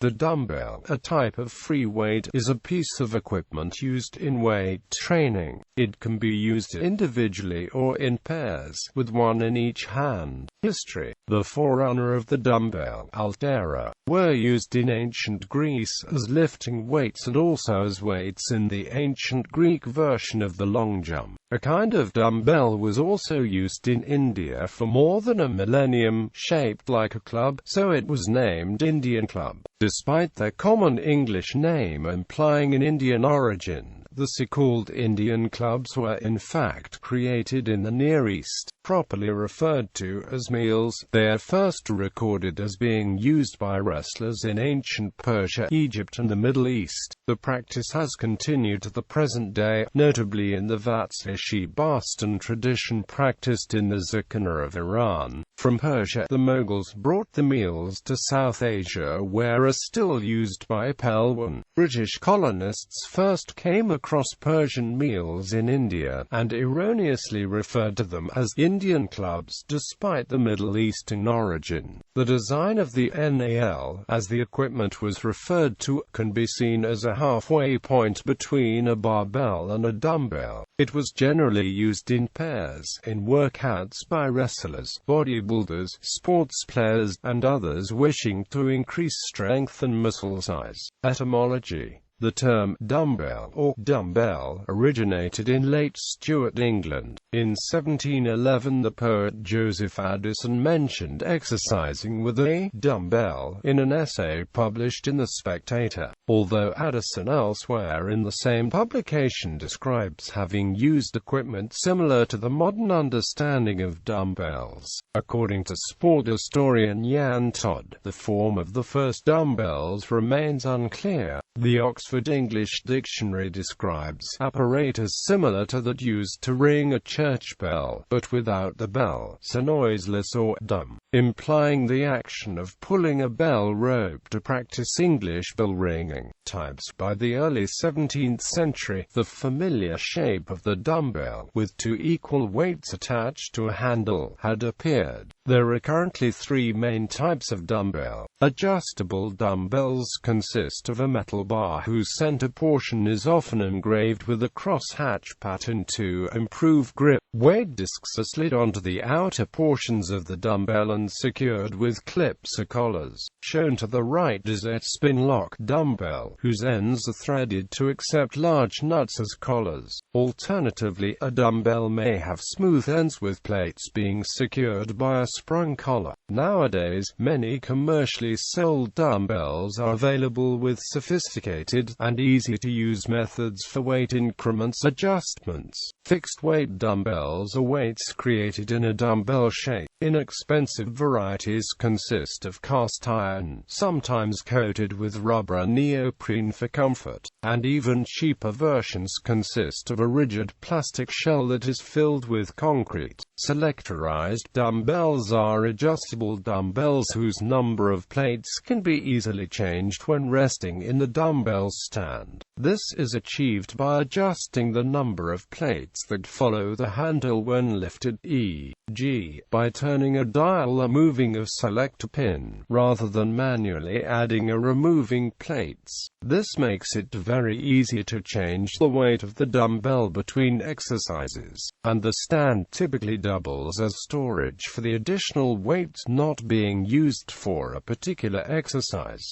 The dumbbell, a type of free weight, is a piece of equipment used in weight training. It can be used individually or in pairs, with one in each hand. History. The forerunner of the dumbbell, altera, were used in ancient Greece as lifting weights and also as weights in the ancient Greek version of the long jump. A kind of dumbbell was also used in India for more than a millennium, shaped like a club, so it was named Indian club. Despite their common English name implying an Indian origin, the so-called Indian clubs were in fact created in the Near East, properly referred to as meals. They are first recorded as being used by wrestlers in ancient Persia, Egypt and the Middle East. The practice has continued to the present day, notably in the Vatsashi Bastan tradition practiced in the Zakana of Iran. From Persia, the Mughals brought the meals to South Asia, where are still used by Pelwan. British colonists first came across Persian meals in India, and erroneously referred to them as Indian clubs, despite the Middle Eastern origin. The design of the NAL, as the equipment was referred to, can be seen as a halfway point between a barbell and a dumbbell. It was generally used in pairs, in workouts by wrestlers, bodybuilders, sports players, and others wishing to increase strength and muscle size. Etymology. The term dumbbell or dumbbell originated in late Stuart England. In 1711 the poet Joseph Addison mentioned exercising with a dumbbell in an essay published in The Spectator, although Addison elsewhere in the same publication describes having used equipment similar to the modern understanding of dumbbells. According to sport historian Jan Todd, the form of the first dumbbells remains unclear. The Oxford English Dictionary describes apparatus similar to that used to ring a church bell, but without the bell, so noiseless or dumb, implying the action of pulling a bell rope to practice English bell ringing. Types. By the early 17th century, the familiar shape of the dumbbell, with two equal weights attached to a handle, had appeared. There are currently three main types of dumbbell. Adjustable dumbbells consist of a metal bar whose center portion is often engraved with a crosshatch pattern to improve grip. Weight discs are slid onto the outer portions of the dumbbell and secured with clips or collars. Shown to the right is a spin-lock dumbbell, whose ends are threaded to accept large nuts as collars. Alternatively, a dumbbell may have smooth ends with plates being secured by a sprung collar. Nowadays, many commercially sold dumbbells are available with sophisticated and easy-to-use methods for weight increments adjustments. Fixed-weight dumbbells are weights created in a dumbbell shape. Inexpensive varieties consist of cast iron, sometimes coated with rubber and neoprene for comfort, and even cheaper versions consist of a rigid plastic shell that is filled with concrete. Selectorized dumbbells are adjustable dumbbells whose number of plates can be easily changed when resting in the dumbbell stand. This is achieved by adjusting the number of plates that follow the handle when lifted, e.g., by turning a dial or moving a selector pin, rather than manually adding or removing plates. This makes it very easy to change the weight of the dumbbell between exercises, and the stand typically doubles as storage for the additional weights not being used for a particular exercise.